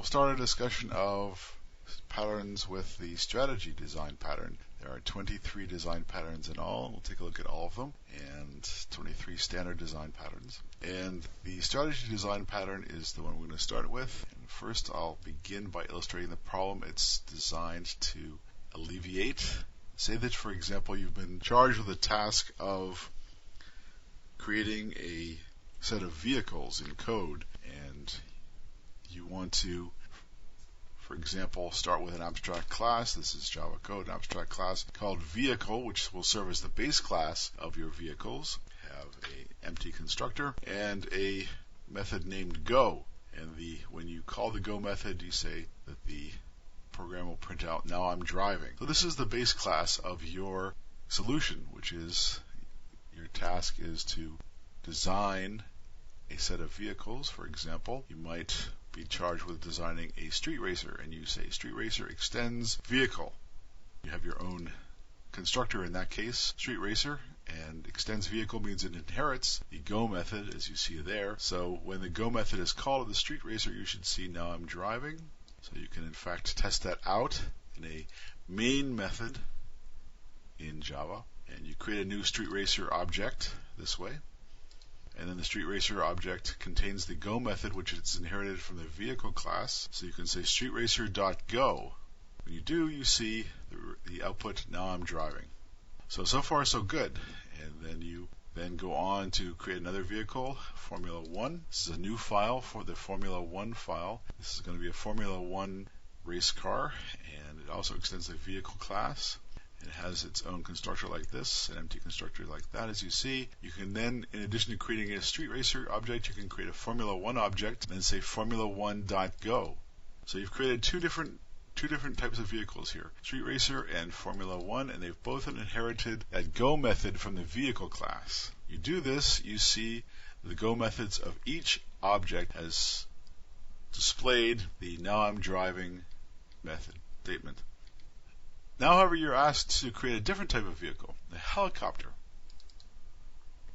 we'll start a discussion of patterns with the strategy design pattern. There are 23 design patterns in all. We'll take a look at all of them, and 23 standard design patterns. And the strategy design pattern is the one we're going to start with. And first, I'll begin by illustrating the problem it's designed to alleviate. Say that, for example, you've been charged with the task of creating a set of vehicles in code, and you want to, for example, start with an abstract class. This is Java code, an abstract class called vehicle, which will serve as the base class of your vehicles. Have an empty constructor and a method named go. And when you call the go method, you say that the program will print out, now I'm driving. So this is the base class of your solution, which is your task is to design a set of vehicles. For example, you might be charged with designing a street racer, and you say street racer extends vehicle. You have your own constructor in that case, street racer, and extends vehicle means it inherits the go method, as you see there. So when the go method is called of the street racer, you should see now I'm driving. So you can in fact test that out in a main method in Java, and you create a new street racer object this way. And then the street racer object contains the go method, which is inherited from the vehicle class. So you can say streetracer.go. When you do, you see the output, now I'm driving. So far so good. And then you go on to create another vehicle, Formula 1. This is a new file for the Formula 1 file. This is going to be a Formula 1 race car, and it also extends the vehicle class. It has its own constructor like this, an empty constructor like that, as you see. You can then, in addition to creating a street racer object, you can create a Formula 1 object and then say formula1.go. So you've created two different types of vehicles here, street racer and Formula 1, and they've both inherited that go method from the vehicle class. You do this, you see the go methods of each object has displayed the now I'm driving method statement. Now, however, you're asked to create a different type of vehicle, a helicopter.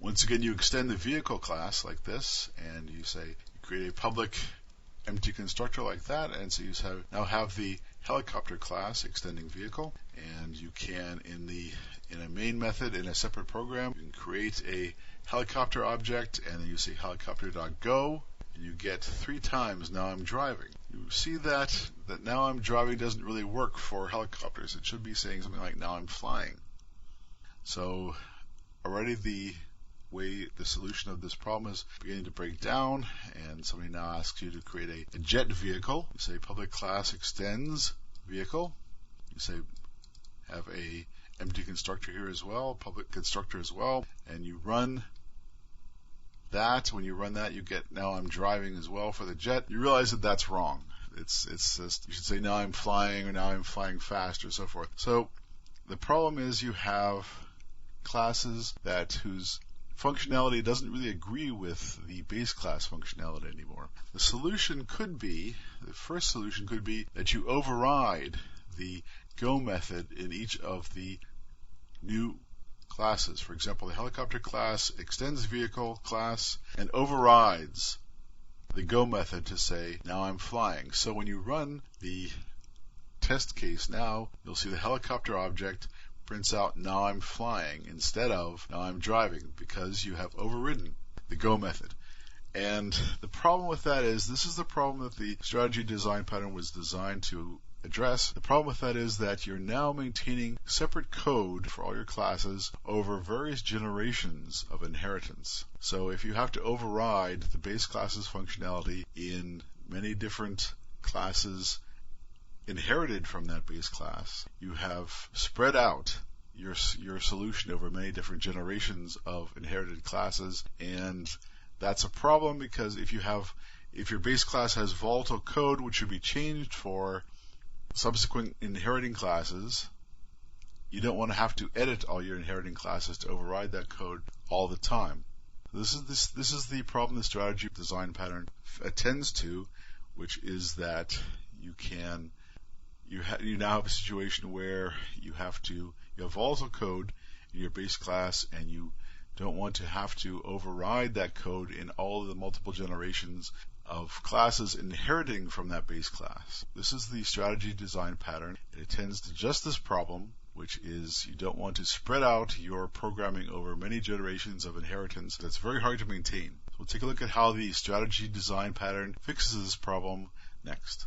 Once again, you extend the vehicle class like this, and you say you create a public empty constructor like that, and so you now have the helicopter class extending vehicle, and you can in a main method in a separate program, you can create a helicopter object, and then you say helicopter.go, and you get 3 times now I'm driving. You see that now I'm driving doesn't really work for helicopters. It should be saying something like now I'm flying. So already the way the solution of this problem is beginning to break down, and somebody now asks you to create a jet vehicle. You say public class extends vehicle. You say have a empty constructor here as well, public constructor as well, and you run that. When you run that, you get now I'm driving as well for the jet. You realize that that's wrong. It's just, you should say now I'm flying, or now I'm flying fast, or so forth. So the problem is you have classes whose functionality doesn't really agree with the base class functionality anymore. The first solution could be that you override the go method in each of the new classes. For example, the helicopter class extends vehicle class and overrides the go method to say now I'm flying. So when you run the test case now, you'll see the helicopter object prints out now I'm flying instead of now I'm driving, because you have overridden the go method. And the problem with that is, this is the problem that the strategy design pattern was designed to address. The problem with that is that you're now maintaining separate code for all your classes over various generations of inheritance. So if you have to override the base class's functionality in many different classes inherited from that base class, you have spread out your solution over many different generations of inherited classes, and that's a problem, because if your base class has volatile code which should be changed for subsequent inheriting classes, you don't want to have to edit all your inheriting classes to override that code all the time. This is the problem the strategy design pattern attends to, which is that you now have a situation where you have volatile code in your base class, and you don't want to have to override that code in all of the multiple generations of classes inheriting from that base class. This is the strategy design pattern. It attends to just this problem, which is you don't want to spread out your programming over many generations of inheritance. That's very hard to maintain. So we'll take a look at how the strategy design pattern fixes this problem next.